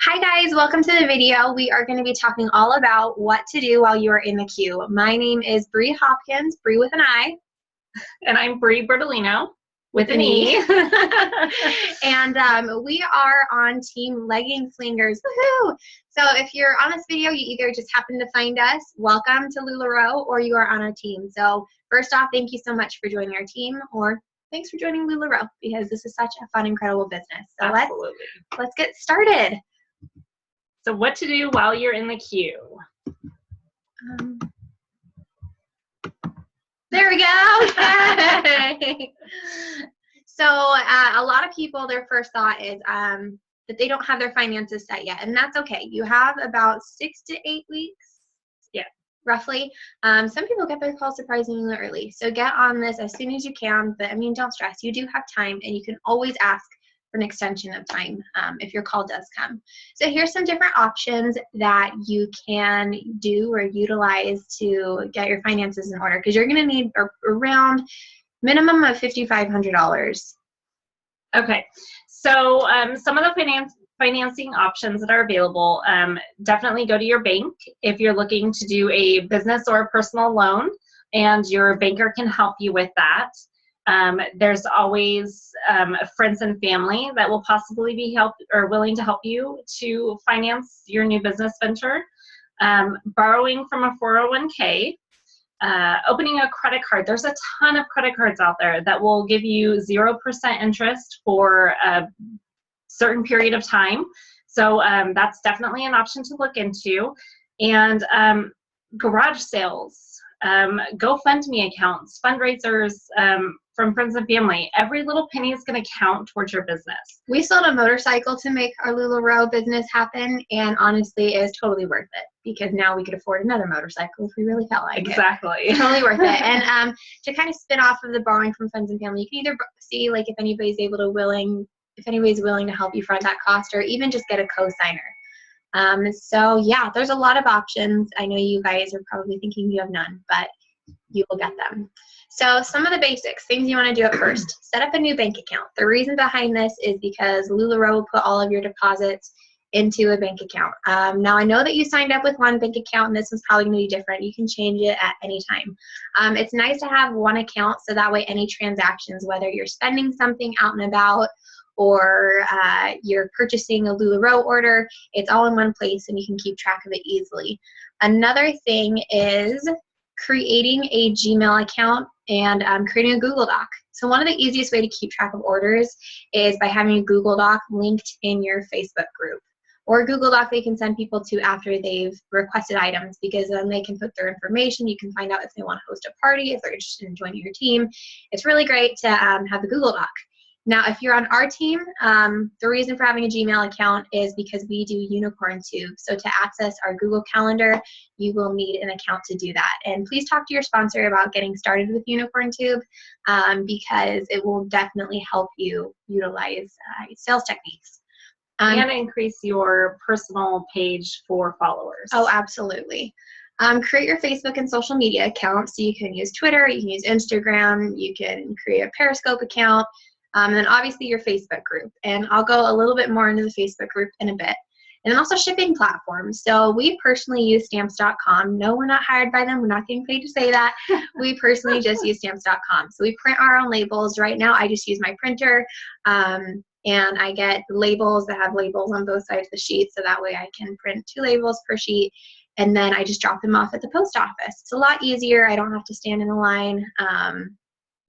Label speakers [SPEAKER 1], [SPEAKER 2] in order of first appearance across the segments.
[SPEAKER 1] Hi guys, welcome to the video. We are going to be talking all about what to do while you are in the queue. My name is Bree Hopkins, Bree with an I.
[SPEAKER 2] And I'm Bree Bertolino with an E.
[SPEAKER 1] And we are on Team Legging Slingers. Woohoo! So if you're on this video, you either just happen to find us, welcome to LuLaRoe, or you are on our team. So first off, thank you so much for joining our team, or thanks for joining LuLaRoe, because this is such a fun, incredible business. So
[SPEAKER 2] Absolutely.
[SPEAKER 1] let's get started.
[SPEAKER 2] So what to do while you're in the queue?
[SPEAKER 1] There we go. Okay. So a lot of people, their first thought is that they don't have their finances set yet, and that's okay. You have about 6 to 8 weeks, roughly. Some people get their call surprisingly early, so get on this as soon as you can. But I mean, don't stress. You do have time, and you can always ask for an extension of time if your call does come. So here's some different options that you can do or utilize to get your finances in order, because you're going to need around minimum of $5,500.
[SPEAKER 2] Okay, so some of the financing options that are available, definitely go to your bank if you're looking to do a business or a personal loan, and your banker can help you with that. There's always friends and family that will possibly be willing to help you to finance your new business venture. Borrowing from a 401k, opening a credit card. There's a ton of credit cards out there that will give you 0% interest for a certain period of time. So that's definitely an option to look into. And garage sales, GoFundMe accounts, fundraisers, from friends and family. Every little penny is going to count towards your business.
[SPEAKER 1] We sold a motorcycle to make our LuLaRoe business happen, and honestly, it was totally worth it, because now we could afford another motorcycle if we really felt like
[SPEAKER 2] Exactly.
[SPEAKER 1] it. Totally worth it. And to kind of spin off of the borrowing from friends and family, you can either see like if anybody's willing to help you front that cost, or even just get a co-signer. So yeah, there's a lot of options. I know you guys are probably thinking you have none, but you will get them. So some of the basics, things you want to do at first: set up a new bank account. The reason behind this is because LuLaRoe will put all of your deposits into a bank account. Now I know that you signed up with one bank account, and this one's probably going to be different. You can change it at any time. It's nice to have one account, so that way any transactions, whether you're spending something out and about, or you're purchasing a LuLaRoe order, it's all in one place and you can keep track of it easily. Another thing is creating a Gmail account and creating a Google Doc. So one of the easiest way to keep track of orders is by having a Google Doc linked in your Facebook group, or a Google Doc they can send people to after they've requested items, because then they can put their information. You can find out if they want to host a party, if they're interested in joining your team. It's really great to have the Google Doc. Now, if you're on our team, the reason for having a Gmail account is because we do Unicorn Tube. So to access our Google Calendar, you will need an account to do that. And please talk to your sponsor about getting started with Unicorn Tube, because it will definitely help you utilize sales techniques.
[SPEAKER 2] And increase your personal page for followers.
[SPEAKER 1] Oh, absolutely. Create your Facebook and social media accounts. So you can use Twitter, you can use Instagram, you can create a Periscope account. And then obviously your Facebook group, and I'll go a little bit more into the Facebook group in a bit. And then also shipping platforms. So we personally use Stamps.com. No, we're not hired by them. We're not getting paid to say that. We personally just use Stamps.com. So we print our own labels. Right now I just use my printer, and I get labels that have labels on both sides of the sheet, so that way I can print 2 labels per sheet, and then I just drop them off at the post office. It's a lot easier. I don't have to stand in a line.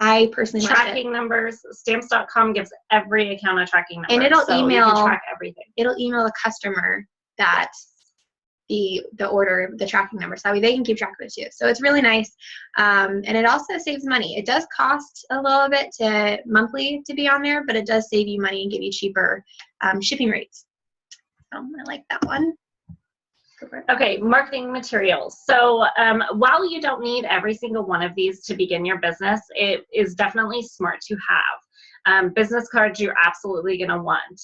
[SPEAKER 1] I personally
[SPEAKER 2] tracking numbers. Stamps.com gives every account a tracking number,
[SPEAKER 1] and it'll
[SPEAKER 2] so
[SPEAKER 1] email.
[SPEAKER 2] You can track everything.
[SPEAKER 1] It'll email the customer that the order, the tracking number, so that way they can keep track of it too. So it's really nice, and it also saves money. It does cost a little bit monthly to be on there, but it does save you money and give you cheaper shipping rates. So I like that one.
[SPEAKER 2] Okay, marketing materials. So while you don't need every single one of these to begin your business, it is definitely smart to have. Business cards you're absolutely going to want.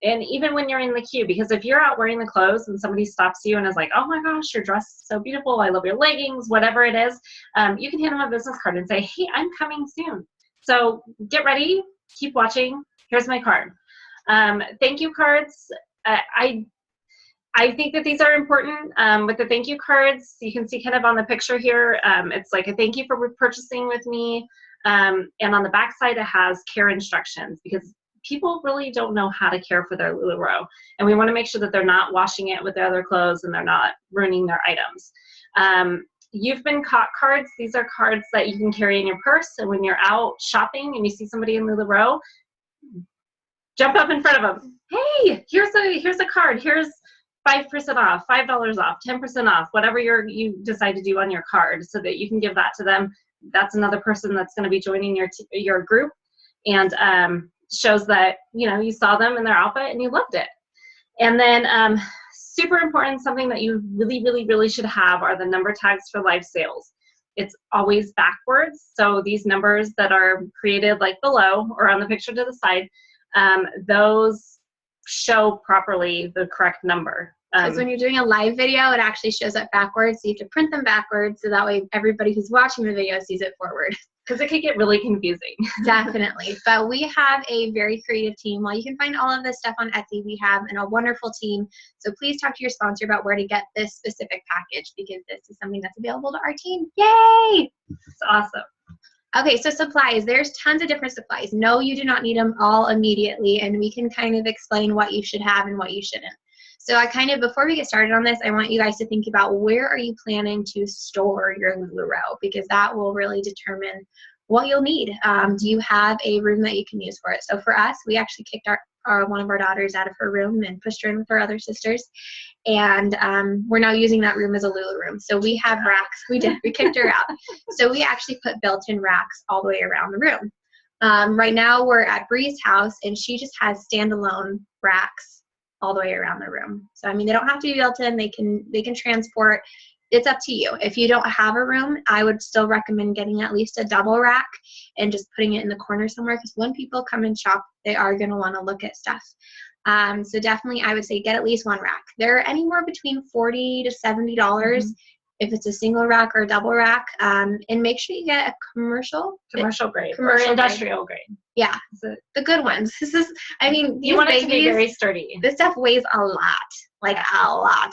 [SPEAKER 2] And even when you're in the queue, because if you're out wearing the clothes and somebody stops you and is like, oh my gosh, your dress is so beautiful, I love your leggings, whatever it is, you can hand them a business card and say, hey, I'm coming soon. So get ready, keep watching, here's my card. Thank you cards I think that these are important. With the thank you cards, you can see kind of on the picture here, it's like a thank you for purchasing with me. And on the back side, it has care instructions, because people really don't know how to care for their LuLaRoe. And we want to make sure that they're not washing it with their other clothes and they're not ruining their items. You've been caught cards. These are cards that you can carry in your purse. And when you're out shopping and you see somebody in LuLaRoe, jump up in front of them. Hey, here's a card. Here's 5% off, $5 off, 10% off, whatever you decide to do on your card, so that you can give that to them. That's another person that's going to be joining your group, and shows that you saw them in their outfit and you loved it. And then super important, something that you really, really, really should have are the number tags for live sales. It's always backwards, so these numbers that are created like below or on the picture to the side, those show properly the correct number.
[SPEAKER 1] Because when you're doing a live video, it actually shows up backwards. So you have to print them backwards, so that way everybody who's watching the video sees it forward.
[SPEAKER 2] Because it could get really confusing.
[SPEAKER 1] Definitely. But we have a very creative team. While you can find all of this stuff on Etsy, we have a wonderful team. So please talk to your sponsor about where to get this specific package, because this is something that's available to our team. Yay!
[SPEAKER 2] It's awesome.
[SPEAKER 1] Okay, so supplies. There's tons of different supplies. No, you do not need them all immediately, and we can kind of explain what you should have and what you shouldn't. So before we get started on this, I want you guys to think about, where are you planning to store your LuLaRoe, because that will really determine what you'll need. Do you have a room that you can use for it? So for us, we actually kicked one of our daughters out of her room and pushed her in with her other sisters, and we're now using that room as a Lula room. So we have racks. We kicked her out. So we actually put built-in racks all the way around the room. Right now we're at Bree's house, and she just has standalone racks all the way around the room. So I mean, they don't have to be built in. They can transport. It's up to you. If you don't have a room, I would still recommend getting at least a double rack and just putting it in the corner somewhere, because when people come and shop, they are going to want to look at stuff. So definitely, I would say get at least one rack. They're anywhere between $40 to $70 if it's a single rack or a double rack. And make sure you get a commercial grade
[SPEAKER 2] or industrial grade.
[SPEAKER 1] Yeah, the good ones.
[SPEAKER 2] You want it to be very sturdy.
[SPEAKER 1] This stuff weighs a lot, like a lot.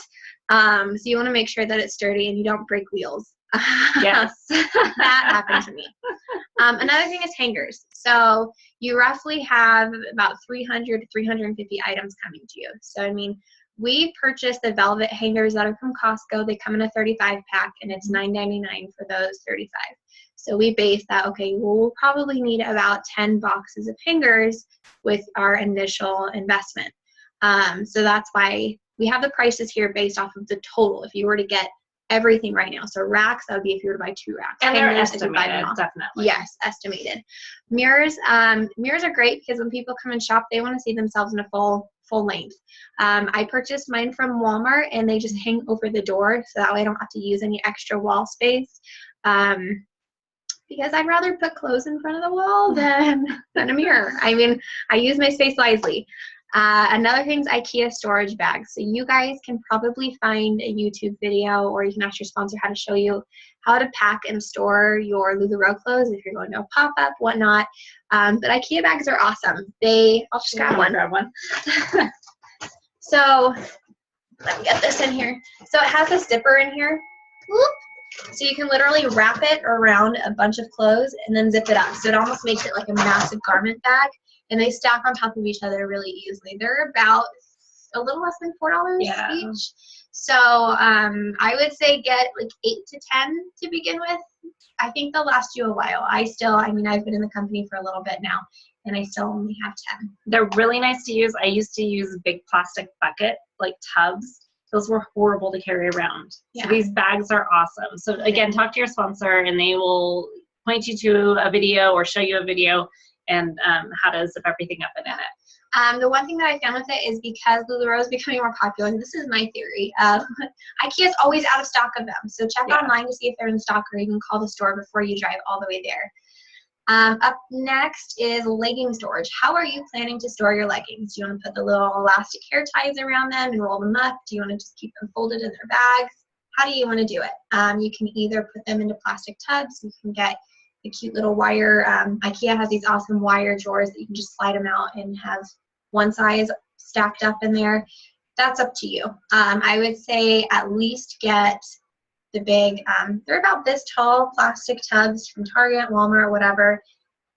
[SPEAKER 1] So you want to make sure that it's sturdy and you don't break wheels.
[SPEAKER 2] Yes.
[SPEAKER 1] That happened to me. Another thing is hangers. So you roughly have about 300 to 350 items coming to you. So I mean, we purchased the velvet hangers that are from Costco. They come in a 35 pack, and it's $9.99 for those 35. So we based that, okay, well, we'll probably need about 10 boxes of hangers with our initial investment. So that's why we have the prices here based off of the total. If you were to get everything right now. So racks, that would be if you were to buy 2 racks.
[SPEAKER 2] And they're estimated, definitely.
[SPEAKER 1] Yes, estimated. Mirrors are great, because when people come and shop, they want to see themselves in a full length. I purchased mine from Walmart, and they just hang over the door, so that way I don't have to use any extra wall space. Because I'd rather put clothes in front of the wall than a mirror. I mean, I use my space wisely. Another thing is IKEA storage bags. So you guys can probably find a YouTube video, or you can ask your sponsor how to show you how to pack and store your LuLaRoe clothes if you're going to a pop-up, whatnot. But IKEA bags are awesome. I'll just grab one. So let me get this in here. So it has a zipper in here. Whoop. So you can literally wrap it around a bunch of clothes and then zip it up. So it almost makes it like a massive garment bag. And they stack on top of each other really easily. They're about a little less than $4 each. So I would say get like 8 to 10 to begin with. I think they'll last you a while. I've been in the company for a little bit now, and I still only have 10.
[SPEAKER 2] They're really nice to use. I used to use big plastic bucket, like tubs. Those were horrible to carry around. Yeah. So these bags are awesome. So again, talk to your sponsor, and they will point you to a video or show you a video and how to zip everything up and in it.
[SPEAKER 1] The one thing that I found with it is, because LuLaRoe is becoming more popular, and this is my theory, IKEA is always out of stock of them. So check online to see if they're in stock, or even call the store before you drive all the way there. Up next is legging storage. How are you planning to store your leggings? Do you want to put the little elastic hair ties around them and roll them up? Do you want to just keep them folded in their bags? How do you want to do it? You can either put them into plastic tubs. You can get the cute little wire. IKEA has these awesome wire drawers that you can just slide them out and have one size stacked up in there. That's up to you. I would say at least get the big, they're about this tall plastic tubs from Target, Walmart, whatever,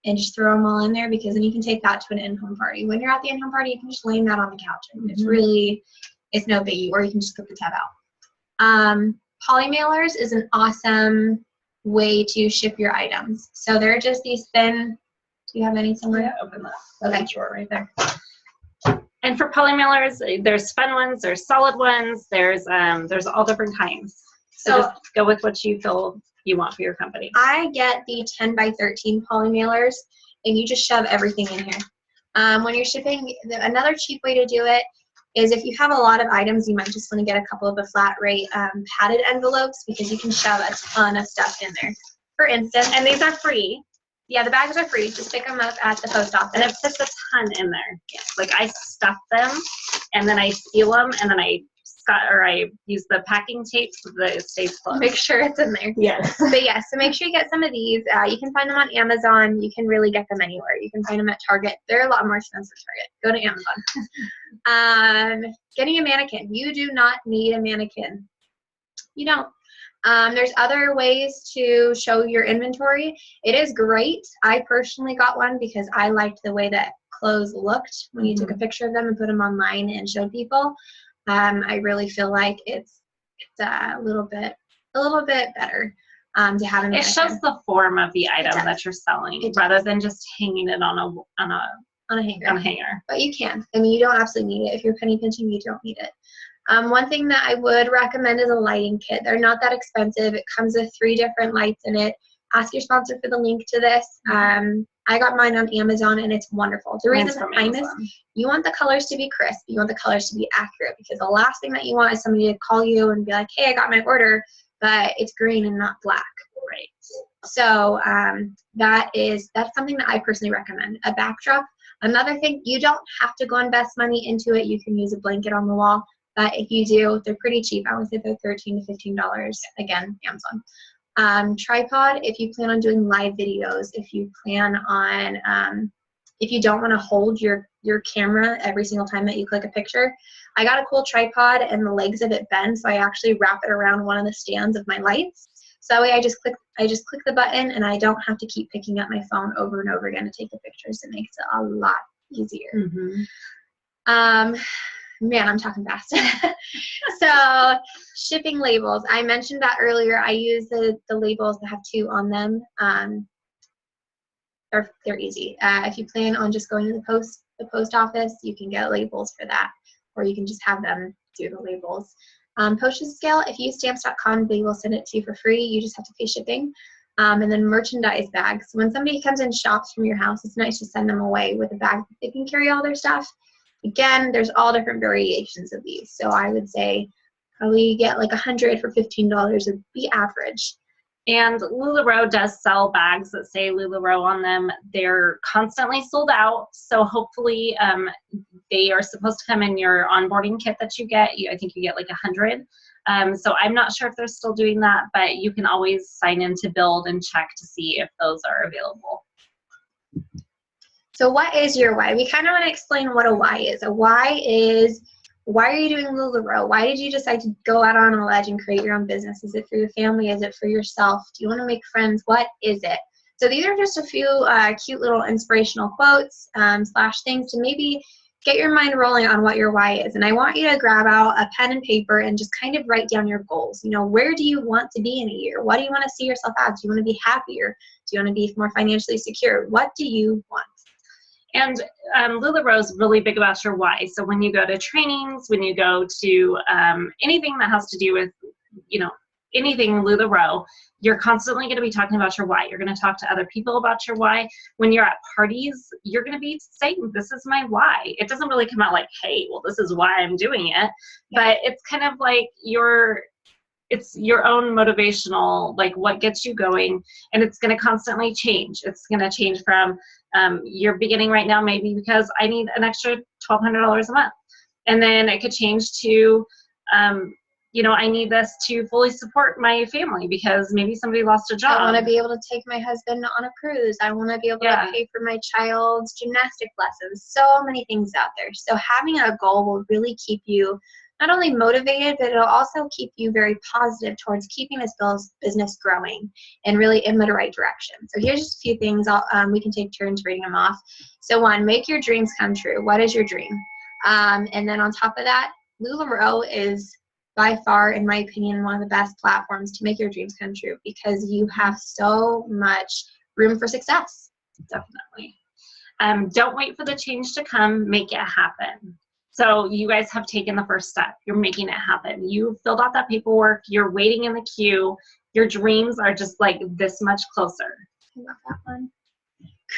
[SPEAKER 1] and just throw them all in there, because then you can take that to an in-home party. When you're at the in-home party, you can just lay that on the couch, and it's no biggie, or you can just cook the tub out. Poly mailers is an awesome way to ship your items. So they're just these thin, do you have any somewhere?
[SPEAKER 2] Yeah, open that.
[SPEAKER 1] Okay.
[SPEAKER 2] Drawer right there. And for poly mailers, there's fun ones, there's solid ones, there's all different kinds. So just go with what you feel you want for your company.
[SPEAKER 1] I get the 10 by 13 poly mailers, and you just shove everything in here. When you're shipping, another cheap way to do it is if you have a lot of items, you might just want to get a couple of the flat rate padded envelopes, because you can shove a ton of stuff in there. For instance,
[SPEAKER 2] and these are free.
[SPEAKER 1] Yeah, the bags are free. Just pick them up at the post office.
[SPEAKER 2] And it fits a ton in there. Yeah. Like I stuff them, and then I seal them, and then I use the packing tape so that it stays closed.
[SPEAKER 1] Make sure it's in there.
[SPEAKER 2] Yes.
[SPEAKER 1] But yes, so make sure you get some of these. You can find them on Amazon. You can really get them anywhere. You can find them at Target. They're a lot more expensive at Target. Go to Amazon. Getting a mannequin. You do not need a mannequin. You don't. There's other ways to show your inventory. It is great. I personally got one because I liked the way that clothes looked when you took a picture of them and put them online and showed people. I really feel like it's a little bit better to have a mannequin.
[SPEAKER 2] It shows the form of the item that you're selling rather than just hanging it on a hanger.
[SPEAKER 1] But you can. I mean, you don't absolutely need it. If you're penny pinching, you don't need it. One thing that I would recommend is a lighting kit. They're not that expensive. It comes with 3 different lights in it. Ask your sponsor for the link to this. I got mine on Amazon, and it's wonderful. The reason behind this, you want the colors to be crisp. You want the colors to be accurate, because the last thing that you want is somebody to call you and be like, hey, I got my order, but it's green and not black.
[SPEAKER 2] Right.
[SPEAKER 1] So that's something that I personally recommend. A backdrop. Another thing, you don't have to go invest money into it. You can use a blanket on the wall. But if you do, they're pretty cheap. I would say they're $13 to $15. Again, Amazon. Tripod, if you plan on doing live videos, if you plan on, if you don't want to hold your camera every single time that you click a picture. I got a cool tripod, and the legs of it bend, so I actually wrap it around one of the stands of my lights. So that way I just click the button, and I don't have to keep picking up my phone over and over again to take the pictures. It makes it a lot easier. Man, I'm talking fast. So shipping labels. I mentioned that earlier. I use the labels that have 2 on them. They're easy. If you plan on just going to the post office, you can get labels for that, or you can just have them do the labels. Postage scale, if you use stamps.com, they will send it to you for free. You just have to pay shipping. And then merchandise bags. So when somebody comes and shops from your house, it's nice to send them away with a bag that they can carry all their stuff. Again, there's all different variations of these. So I would say probably get like 100 for $15 would be average.
[SPEAKER 2] And LuLaRoe does sell bags that say LuLaRoe on them. They're constantly sold out. So hopefully they are supposed to come in your onboarding kit that you get. I think you get like 100. So I'm not sure if they're still doing that, but you can always sign in to Build and check to see if those are available.
[SPEAKER 1] So what is your why? We kind of want to explain what a why is. A why is, why are you doing LuLaRoe? Why did you decide to go out on a ledge and create your own business? Is it for your family? Is it for yourself? Do you want to make friends? What is it? So these are just a few cute little inspirational quotes / things to maybe get your mind rolling on what your why is. And I want you to grab out a pen and paper and just kind of write down your goals. You know, where do you want to be in a year? What do you want to see yourself as? Do you want to be happier? Do you want to be more financially secure? What do you want?
[SPEAKER 2] And LuLaRoe is really big about your why. So when you go to trainings, when you go to anything that has to do with, anything LuLaRoe, you're constantly going to be talking about your why. You're going to talk to other people about your why. When you're at parties, you're going to be saying, this is my why. It doesn't really come out like, hey, well, this is why I'm doing it. But it's kind of like it's your own motivational, like what gets you going. And it's going to constantly change. It's going to change from you're beginning right now maybe because I need an extra $1,200 a month. And then it could change to you know, I need this to fully support my family because maybe somebody lost a job.
[SPEAKER 1] I want to be able to take my husband on a cruise. I want to be able to pay for my child's gymnastic lessons. So many things out there. So having a goal will really keep you not only motivated, but it'll also keep you very positive towards keeping this business growing and really in the right direction. So here's just a few things we can take turns reading them off. So 1, make your dreams come true. What is your dream? And then on top of that, LuLaRoe is by far, in my opinion, one of the best platforms to make your dreams come true because you have so much room for success.
[SPEAKER 2] Definitely. Don't wait for the change to come, make it happen. So you guys have taken the first step. You're making it happen. You filled out that paperwork. You're waiting in the queue. Your dreams are just like this much closer.
[SPEAKER 1] I love that one.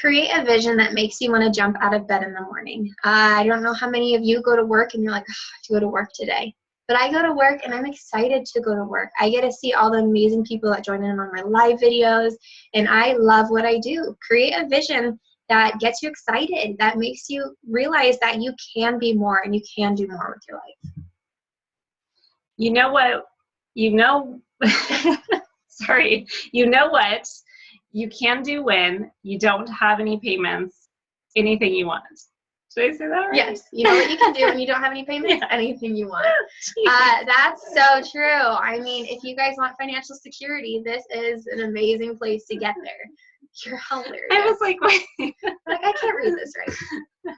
[SPEAKER 1] Create a vision that makes you want to jump out of bed in the morning. I don't know how many of you go to work and you're like, oh, I have to go to work today. But I go to work and I'm excited to go to work. I get to see all the amazing people that join in on my live videos, and I love what I do. Create a vision that gets you excited, that makes you realize that you can be more and you can do more with your life.
[SPEAKER 2] You know what? Sorry. You know what you can do when you don't have any payments, anything you want. Did I say that right?
[SPEAKER 1] Yes. You know what you can do when you don't have any payments? Anything you want. That's so true. I mean, if you guys want financial security, this is an amazing place to get there. You're hilarious.
[SPEAKER 2] I was like, wait.
[SPEAKER 1] Like, I can't read this right.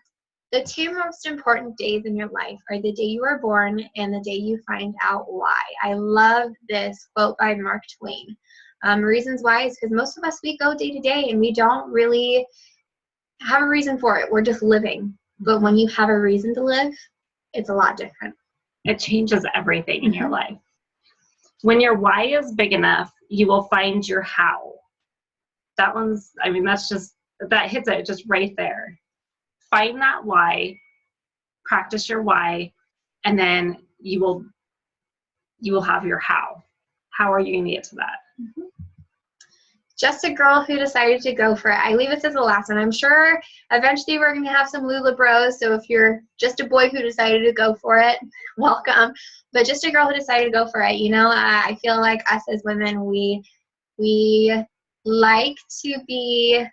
[SPEAKER 1] The 2 most important days in your life are the day you were born and the day you find out why. I love this quote by Mark Twain. Reasons why is because most of us, we go day to day and we don't really have a reason for it. We're just living. But when you have a reason to live, it's a lot different.
[SPEAKER 2] It changes everything in your life. When your why is big enough, you will find your how. That one's, I mean, that's just, that hits it just right there. Find that why, practice your why, and then you will have your how. How are you going to get to that?
[SPEAKER 1] Just a girl who decided to go for it. I leave this as the last one. I'm sure eventually we're going to have some LuLaBros, so if you're just a boy who decided to go for it, welcome. But just a girl who decided to go for it. You know, I feel like us as women, we like to be,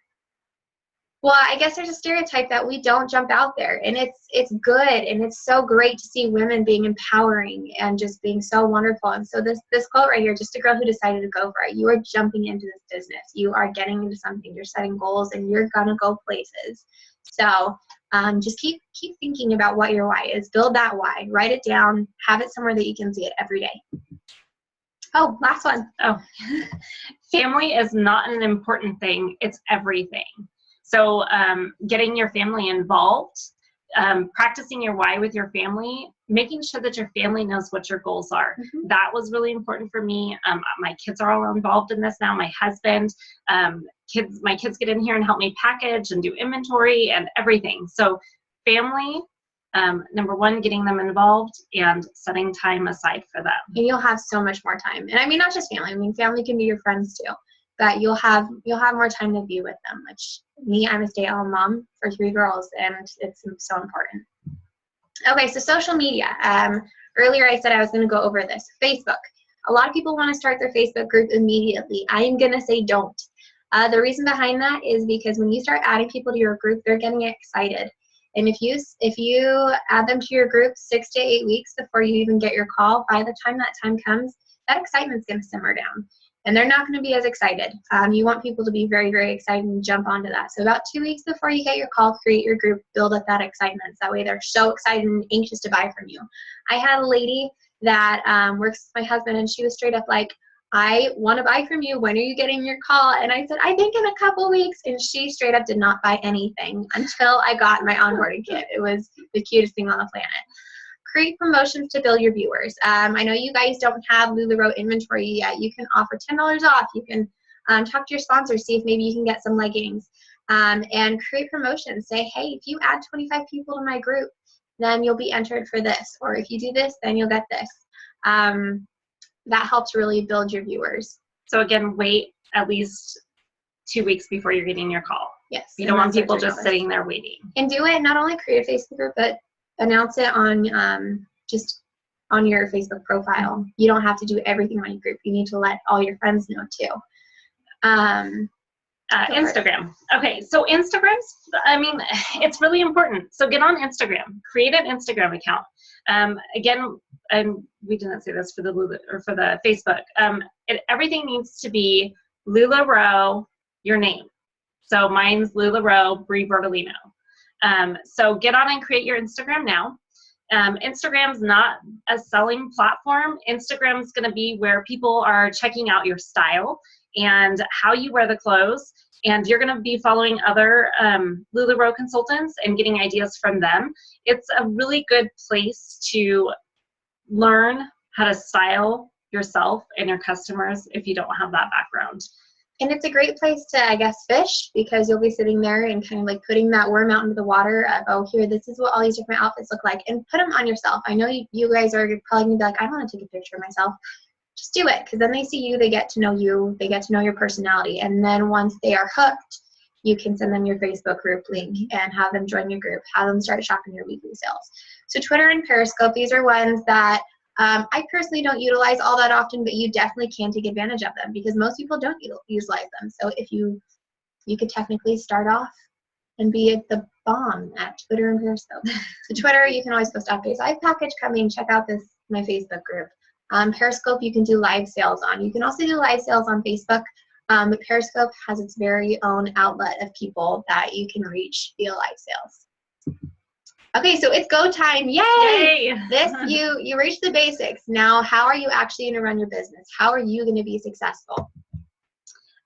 [SPEAKER 1] well, I guess there's a stereotype that we don't jump out there, and it's good, and it's so great to see women being empowering and just being so wonderful. And so this quote right here, just a girl who decided to go for it. You are jumping into this business. You are getting into something. You're setting goals, and you're gonna go places. So just keep thinking about what your why is. Build that why. Write it down. Have it somewhere that you can see it every day. Oh, last one.
[SPEAKER 2] Oh, family is not an important thing. It's everything. So getting your family involved, practicing your why with your family, making sure that your family knows what your goals are. That was really important for me. My kids are all involved in this now. My husband, my kids get in here and help me package and do inventory and everything. So family, number 1, getting them involved and setting time aside for them.
[SPEAKER 1] And you'll have so much more time. And I mean, not just family. I mean, family can be your friends too. But you'll have more time to be with them, which me, I'm a stay-at-home mom for 3 girls, and it's so important. Okay, so social media. Earlier I said I was going to go over this. Facebook. A lot of people want to start their Facebook group immediately. I am going to say don't. The reason behind that is because when you start adding people to your group, they're getting excited. And if you add them to your group 6 to 8 weeks before you even get your call, by the time that time comes, that excitement's going to simmer down. And they're not going to be as excited. You want people to be very, very excited and jump onto that. So about 2 weeks before you get your call, create your group, build up that excitement. That way they're so excited and anxious to buy from you. I had a lady that works with my husband, and she was straight up like, I want to buy from you. When are you getting your call? And I said, I think in a couple weeks. And she straight up did not buy anything until I got my onboarding kit. It was the cutest thing on the planet. Create promotions to build your viewers. I know you guys don't have LuLaRoe inventory yet. You can offer $10 off. You can talk to your sponsors, see if maybe you can get some leggings, and create promotions. Say, hey, if you add 25 people to my group, then you'll be entered for this. Or if you do this, then you'll get this. That helps really build your viewers.
[SPEAKER 2] So again, wait at least 2 weeks before you're getting your call.
[SPEAKER 1] Yes.
[SPEAKER 2] You don't want people just sitting there waiting.
[SPEAKER 1] And do it, not only create a Facebook group, but announce it on on your Facebook profile. You don't have to do everything on your group. You need to let all your friends know too.
[SPEAKER 2] Instagram. Okay, so Instagram's, I mean, it's really important. So get on Instagram, create an Instagram account. Again, we didn't say this for the Lula, or for the Facebook. Everything needs to be LuLaRoe, your name. So mine's LuLaRoe, Brie Bertolino. So get on and create your Instagram now. Instagram's not a selling platform. Instagram's going to be where people are checking out your style and how you wear the clothes. And you're going to be following other LuLaRoe consultants and getting ideas from them. It's a really good place to learn how to style yourself and your customers if you don't have that background.
[SPEAKER 1] And it's a great place to, I guess, fish, because you'll be sitting there and kind of like putting that worm out into the water of, oh, here, this is what all these different outfits look like, and put them on yourself. I know you guys are probably going to be like, I don't want to take a picture of myself. Just do it, because then they see you, they get to know you, they get to know your personality. And then once they are hooked, you can send them your Facebook group link and have them join your group, have them start shopping your weekly sales. So Twitter and Periscope, these are ones that I personally don't utilize all that often, but you definitely can take advantage of them because most people don't utilize them. So if you could technically start off and be at the bomb at Twitter and Periscope. So Twitter, you can always post updates. I have package coming. Check out my Facebook group. Periscope, you can do live sales on. You can also do live sales on Facebook, but Periscope has its very own outlet of people that you can reach via live sales. Okay, so it's go time. Yay! This, you reached the basics. Now, how are you actually going to run your business? How are you going to be successful?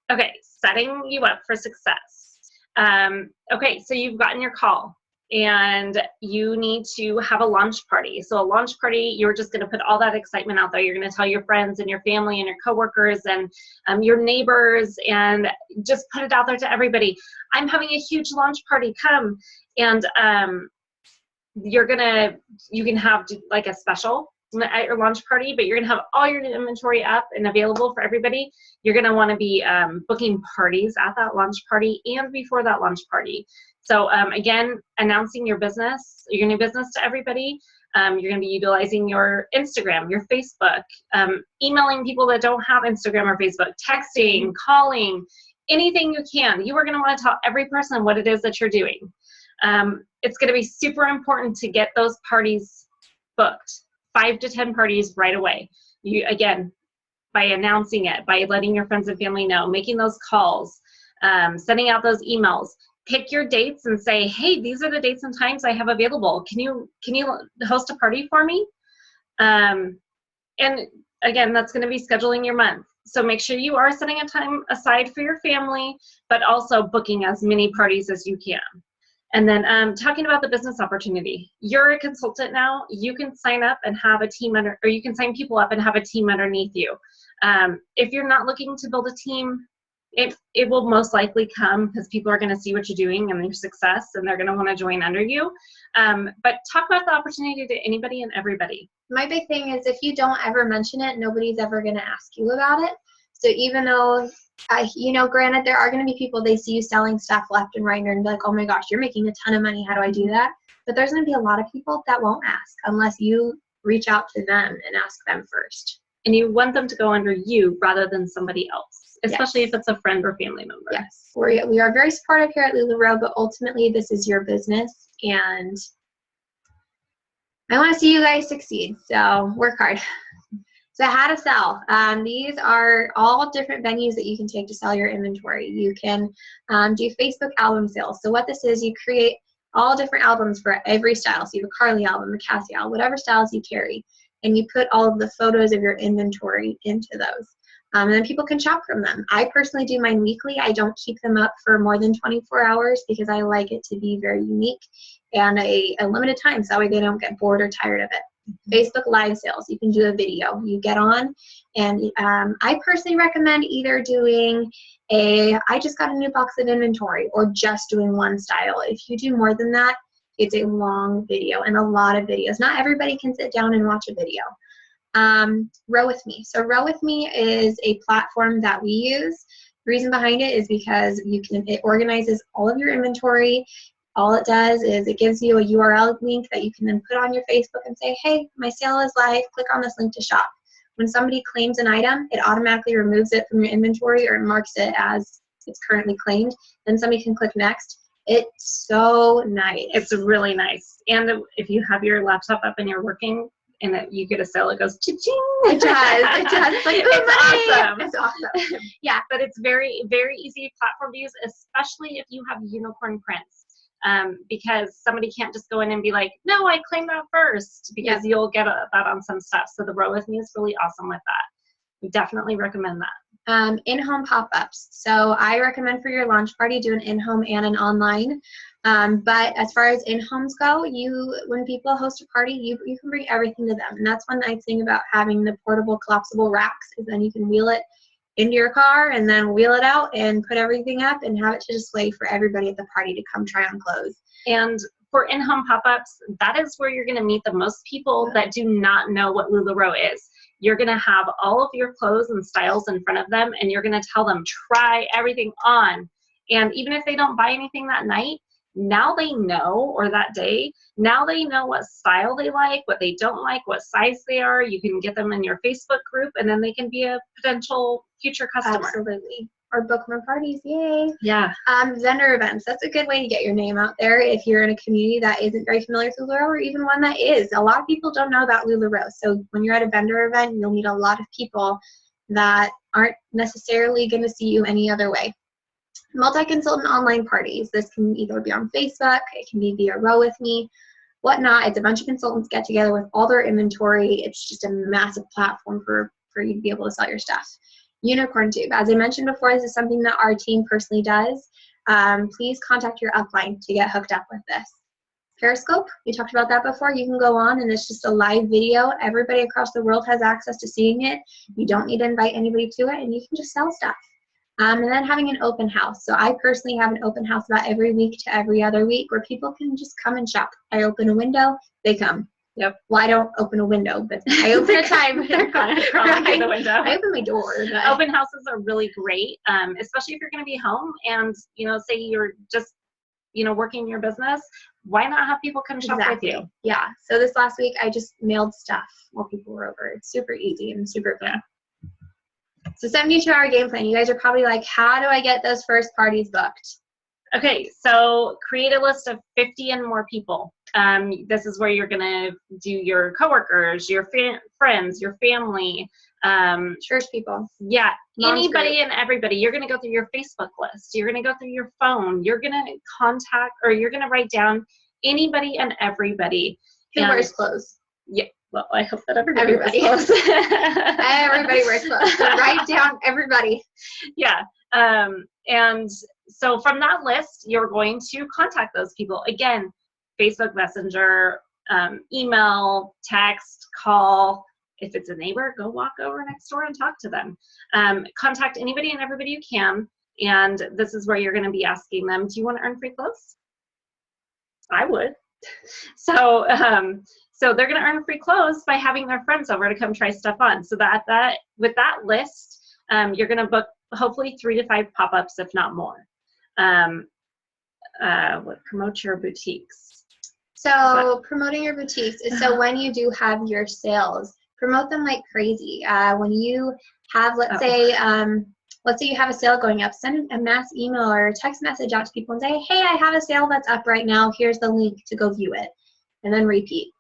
[SPEAKER 2] Okay, setting you up for success. Okay, so you've gotten your call and you need to have a launch party. So a launch party, you're just going to put all that excitement out there. You're going to tell your friends and your family and your coworkers and your neighbors, and just put it out there to everybody. I'm having a huge launch party, come. And you can have like a special at your launch party, but you're going to have all your inventory up and available for everybody. You're going to want to be booking parties at that launch party and before that launch party. So again, announcing your business, your new business to everybody. You're going to be utilizing your Instagram, your Facebook, emailing people that don't have Instagram or Facebook, texting, calling, anything you can. You are going to want to tell every person what it is that you're doing. It's going to be super important to get those parties booked, 5 to 10 parties right away. You, again, by announcing it, by letting your friends and family know, making those calls, sending out those emails. Pick your dates and say, hey, these are the dates and times I have available. Can you host a party for me? And again, that's going to be scheduling your month. So make sure you are setting a time aside for your family, but also booking as many parties as you can. And then talking about the business opportunity. You're a consultant now. You can sign up and have a team or you can sign people up and have a team underneath you. If you're not looking to build a team, it will most likely come because people are going to see what you're doing and your success, and they're going to want to join under you. But talk about the opportunity to anybody and everybody.
[SPEAKER 1] My big thing is if you don't ever mention it, nobody's ever going to ask you about it. So even though, granted, there are going to be people, they see you selling stuff left and right, and they're like, oh my gosh, you're making a ton of money. How do I do that? But there's going to be a lot of people that won't ask unless you reach out to them and ask them first.
[SPEAKER 2] And you want them to go under you rather than somebody else, especially
[SPEAKER 1] Yes.
[SPEAKER 2] if it's a friend or family member.
[SPEAKER 1] Yes, we are very supportive here at LuLaRoe, but ultimately this is your business, and I want to see you guys succeed, so work hard. So how to sell. These are all different venues that you can take to sell your inventory. You can do Facebook album sales. So what this is, you create all different albums for every style. So you have a Carly album, a Cassie album, whatever styles you carry, and you put all of the photos of your inventory into those. And then people can shop from them. I personally do mine weekly. I don't keep them up for more than 24 hours because I like it to be very unique and a limited time, so that way they don't get bored or tired of it. Facebook live sales, you can do a video. You get on, and I personally recommend either doing I just got a new box of inventory, or just doing one style. If you do more than that, it's a long video and a lot of videos. Not everybody can sit down and watch a video. Row With Me. So Row With Me is a platform that we use. The reason behind it is because it organizes all of your inventory. All it does is it gives you a URL link that you can then put on your Facebook and say, hey, my sale is live. Click on this link to shop. When somebody claims an item, it automatically removes it from your inventory or marks it as it's currently claimed. Then somebody can click next. It's so nice.
[SPEAKER 2] It's really nice. And if you have your laptop up and you're working and you get a sale, it goes cha-ching.
[SPEAKER 1] It does. It does. It's like,
[SPEAKER 2] it's awesome.
[SPEAKER 1] It's awesome. Yeah.
[SPEAKER 2] But it's very, very easy platform to use, especially if you have unicorn prints. Because somebody can't just go in and be like, no, I claimed that first, because you'll get that on some stuff. So the Row With Me is really awesome with that. We definitely recommend that.
[SPEAKER 1] In-home pop-ups. So I recommend for your launch party, do an in-home and an online. But as far as in-homes go, when people host a party, you can bring everything to them. And that's one nice thing about having the portable collapsible racks, is then you can wheel it into your car and then wheel it out and put everything up and have it to display for everybody at the party to come try on clothes.
[SPEAKER 2] And for in-home pop-ups, that is where you're going to meet the most people that do not know what LuLaRoe is. You're going to have all of your clothes and styles in front of them, and you're going to tell them, try everything on. And even if they don't buy anything that night, now they know, or that day, now they know what style they like, what they don't like, what size they are. You can get them in your Facebook group, and then they can be a potential future customer.
[SPEAKER 1] Absolutely. Or book more parties, yay.
[SPEAKER 2] Yeah.
[SPEAKER 1] Vendor events, that's a good way to get your name out there if you're in a community that isn't very familiar with LuLaRoe, or even one that is. A lot of people don't know about LuLaRoe. So when you're at a vendor event, you'll meet a lot of people that aren't necessarily going to see you any other way. Multi-consultant online parties. This can either be on Facebook, it can be via Row With Me, whatnot. It's a bunch of consultants get together with all their inventory. It's just a massive platform for you to be able to sell your stuff. Unicorn Tube. As I mentioned before, this is something that our team personally does. Please contact your upline to get hooked up with this. Periscope, we talked about that before. You can go on and it's just a live video. Everybody across the world has access to seeing it. You don't need to invite anybody to it, and you can just sell stuff. And then having an open house. So I personally have an open house about every week to every other week where people can just come and shop. I open a window, they come.
[SPEAKER 2] Yep.
[SPEAKER 1] Well, I don't open a window, but I open a time.
[SPEAKER 2] They're coming through the window.
[SPEAKER 1] I open my door. But
[SPEAKER 2] open houses are really great, especially if you're going to be home and, say you're just, working your business. Why not have people come shop with you?
[SPEAKER 1] Yeah. So this last week, I just mailed stuff while people were over. It's super easy and super fun. So 72-hour game plan. You guys are probably like, how do I get those first parties booked?
[SPEAKER 2] Okay, so create a list of 50 and more people. This is where you're going to do your coworkers, your friends, your family.
[SPEAKER 1] Church people.
[SPEAKER 2] Yeah,
[SPEAKER 1] Mom's
[SPEAKER 2] anybody
[SPEAKER 1] group.
[SPEAKER 2] and everybody. You're going to go through your Facebook list. You're going to go through your phone. You're going to contact, or you're going to write down anybody and everybody.
[SPEAKER 1] Who wears clothes?
[SPEAKER 2] Yeah. Well, I hope that everybody wears clothes.
[SPEAKER 1] Everybody wears clothes. So write down everybody.
[SPEAKER 2] Yeah. And so from that list, you're going to contact those people. Again, Facebook Messenger, email, text, call. If it's a neighbor, go walk over next door and talk to them. Contact anybody and everybody you can. And this is where you're going to be asking them, do you want to earn free clothes? I would. So they're going to earn free clothes by having their friends over to come try stuff on. So with that list, you're going to book hopefully 3 to 5 pop-ups, if not more. Promote your boutiques.
[SPEAKER 1] So promoting your boutiques is so when you do have your sales, promote them like crazy. When you have, let's say you have a sale going up, send a mass email or text message out to people and say, hey, I have a sale that's up right now. Here's the link to go view it. And then repeat.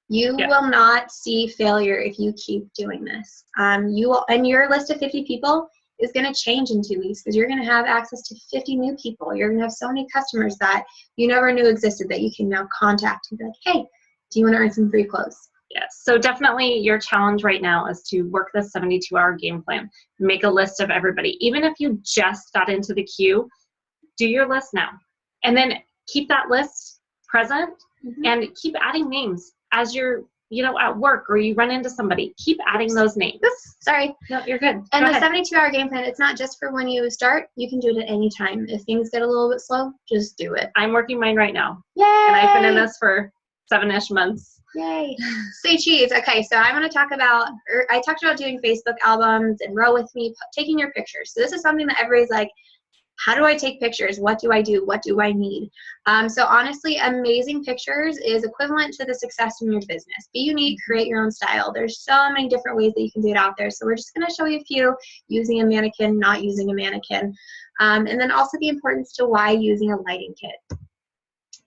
[SPEAKER 1] You will not see failure if you keep doing this. And your list of 50 people is going to change in 2 weeks because you're going to have access to 50 new people. You're going to have so many customers that you never knew existed that you can now contact and be like, hey, do you want to earn some free clothes?
[SPEAKER 2] Yes. So definitely your challenge right now is to work this 72-hour game plan. Make a list of everybody. Even if you just got into the queue, do your list now. And then keep that list present and keep adding names as you're, at work or you run into somebody. Keep adding those names.
[SPEAKER 1] Oops, sorry.
[SPEAKER 2] No, you're good.
[SPEAKER 1] And the 72-hour game plan, it's not just for when you start. You can do it at any time. If things get a little bit slow, just do it.
[SPEAKER 2] I'm working mine right now.
[SPEAKER 1] Yay!
[SPEAKER 2] And I've been in this for 7-ish months.
[SPEAKER 1] Yay. Say cheese. Okay, so I want to talk about, I talked about doing Facebook albums and Row With Me, taking your pictures. So this is something that everybody's like, how do I take pictures? What do I do? What do I need? So honestly, amazing pictures is equivalent to the success in your business. Be unique, create your own style. There's so many different ways that you can do it out there. So we're just going to show you a few, using a mannequin, not using a mannequin. And then also the importance to why using a lighting kit.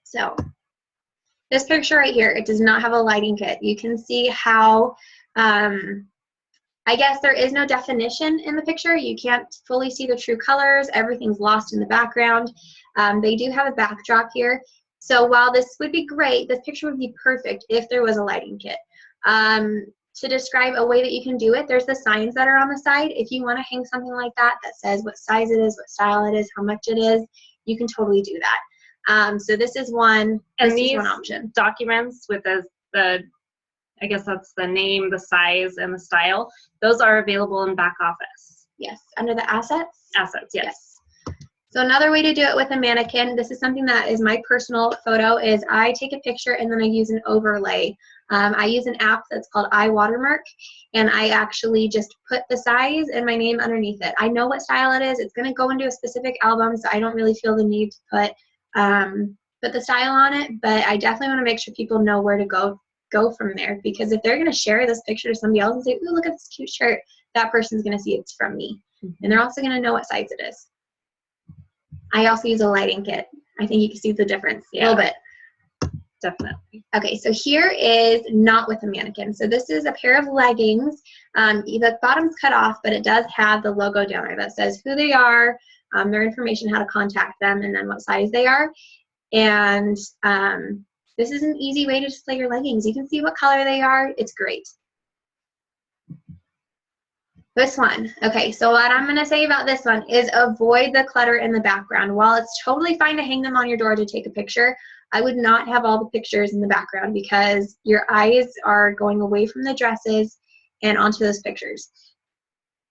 [SPEAKER 1] So this picture right here, it does not have a lighting kit. You can see how, I guess there is no definition in the picture. You can't fully see the true colors. Everything's lost in the background. They do have a backdrop here. So while this would be great, this picture would be perfect if there was a lighting kit. To describe a way that you can do it, there's the signs that are on the side. If you want to hang something like that that says what size it is, what style it is, how much it is, you can totally do that. So this is one.
[SPEAKER 2] And
[SPEAKER 1] this
[SPEAKER 2] these
[SPEAKER 1] is one option.
[SPEAKER 2] documents with the I guess that's the name, the size, and the style. Those are available in back office.
[SPEAKER 1] Yes, under the assets.
[SPEAKER 2] Assets, yes.
[SPEAKER 1] So another way to do it with a mannequin, this is something that is my personal photo, is I take a picture and then I use an overlay. I use an app that's called iWatermark, and I actually just put the size and my name underneath it. I know what style it is. It's going to go into a specific album, so I don't really feel the need to put the style on it, but I definitely want to make sure people know where to go from there, because if they're going to share this picture to somebody else and say, ooh, look at this cute shirt, that person's going to see it's from me. And they're also going to know what size it is. I also use a lighting kit. I think you can see the difference a little bit.
[SPEAKER 2] Definitely.
[SPEAKER 1] Okay, so here is not with a mannequin. So this is a pair of leggings. The bottom's cut off, but it does have the logo down there that says who they are, their information, how to contact them, and then what size they are. And this is an easy way to display your leggings. You can see what color they are. It's great. This one. Okay, so what I'm going to say about this one is avoid the clutter in the background. While it's totally fine to hang them on your door to take a picture, I would not have all the pictures in the background, because your eyes are going away from the dresses and onto those pictures.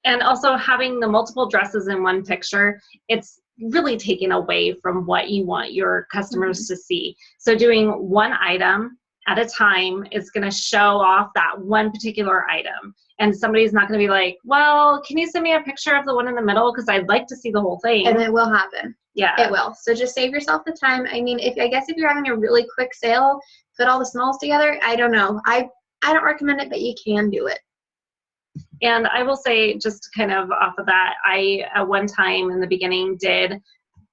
[SPEAKER 2] And also having the multiple dresses in one picture, it's really taken away from what you want your customers to see. So doing one item at a time is going to show off that one particular item. And somebody's not going to be like, well, can you send me a picture of the one in the middle? Because I'd like to see the whole thing.
[SPEAKER 1] And it will happen.
[SPEAKER 2] Yeah.
[SPEAKER 1] It will. So just save yourself the time. I mean, I guess if you're having a really quick sale, put all the smalls together. I don't know. I don't recommend it, but you can do it.
[SPEAKER 2] And I will say, just kind of off of that, I at one time in the beginning did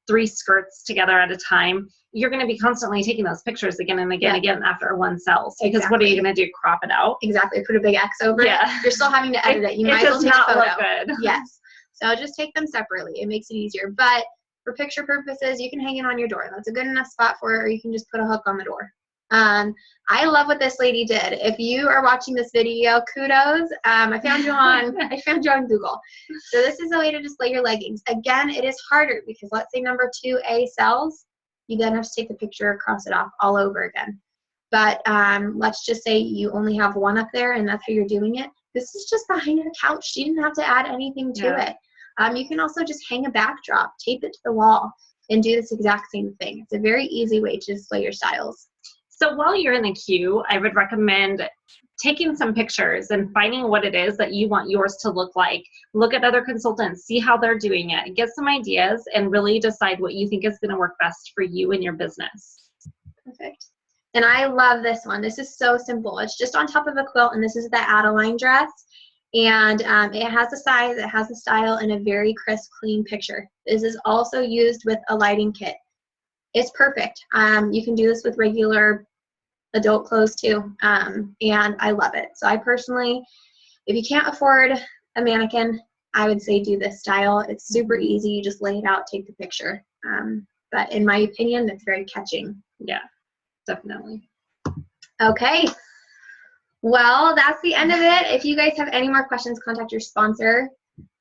[SPEAKER 2] 3 skirts together at a time. You're going to be constantly taking those pictures again and again and again after one sells. Because what are you going to do? Crop it out?
[SPEAKER 1] Exactly. Put a big X over it. You're still having to edit it. You might as well take a photo.
[SPEAKER 2] Look good.
[SPEAKER 1] Yes. So just take them separately. It makes it easier. But for picture purposes, you can hang it on your door. That's a good enough spot for it, or you can just put a hook on the door. I love what this lady did. If you are watching this video, kudos. I found you on Google. So this is a way to display your leggings. Again, it is harder because let's say number 2A sells, you then have to take the picture, cross it off all over again. But let's just say you only have one up there and that's how you're doing it. This is just behind the couch. She didn't have to add anything to it. You can also just hang a backdrop, tape it to the wall, and do this exact same thing. It's a very easy way to display your styles.
[SPEAKER 2] So while you're in the queue, I would recommend taking some pictures and finding what it is that you want yours to look like. Look at other consultants, see how they're doing it, get some ideas, and really decide what you think is going to work best for you and your business.
[SPEAKER 1] Perfect. And I love this one. This is so simple. It's just on top of a quilt, and this is the Adeline dress. And it has a size, it has a style, and a very crisp, clean picture. This is also used with a lighting kit. It's perfect. You can do this with regular adult clothes too, and I love it. So I personally, if you can't afford a mannequin, I would say do this style. It's super easy. You just lay it out, take the picture. But in my opinion, it's very catching.
[SPEAKER 2] Yeah, definitely.
[SPEAKER 1] Okay. Well, that's the end of it. If you guys have any more questions, contact your sponsor.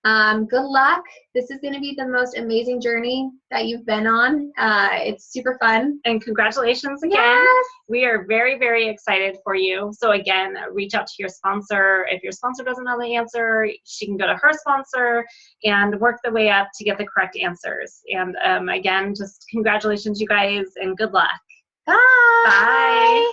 [SPEAKER 1] Good luck. This is going to be the most amazing journey that you've been on. It's super fun.
[SPEAKER 2] And congratulations again.
[SPEAKER 1] Yes.
[SPEAKER 2] We are very, very excited for you. So again, reach out to your sponsor. If your sponsor doesn't know the answer, she can go to her sponsor and work the way up to get the correct answers. And again, just congratulations, you guys, and good luck.
[SPEAKER 1] Bye.
[SPEAKER 2] Bye.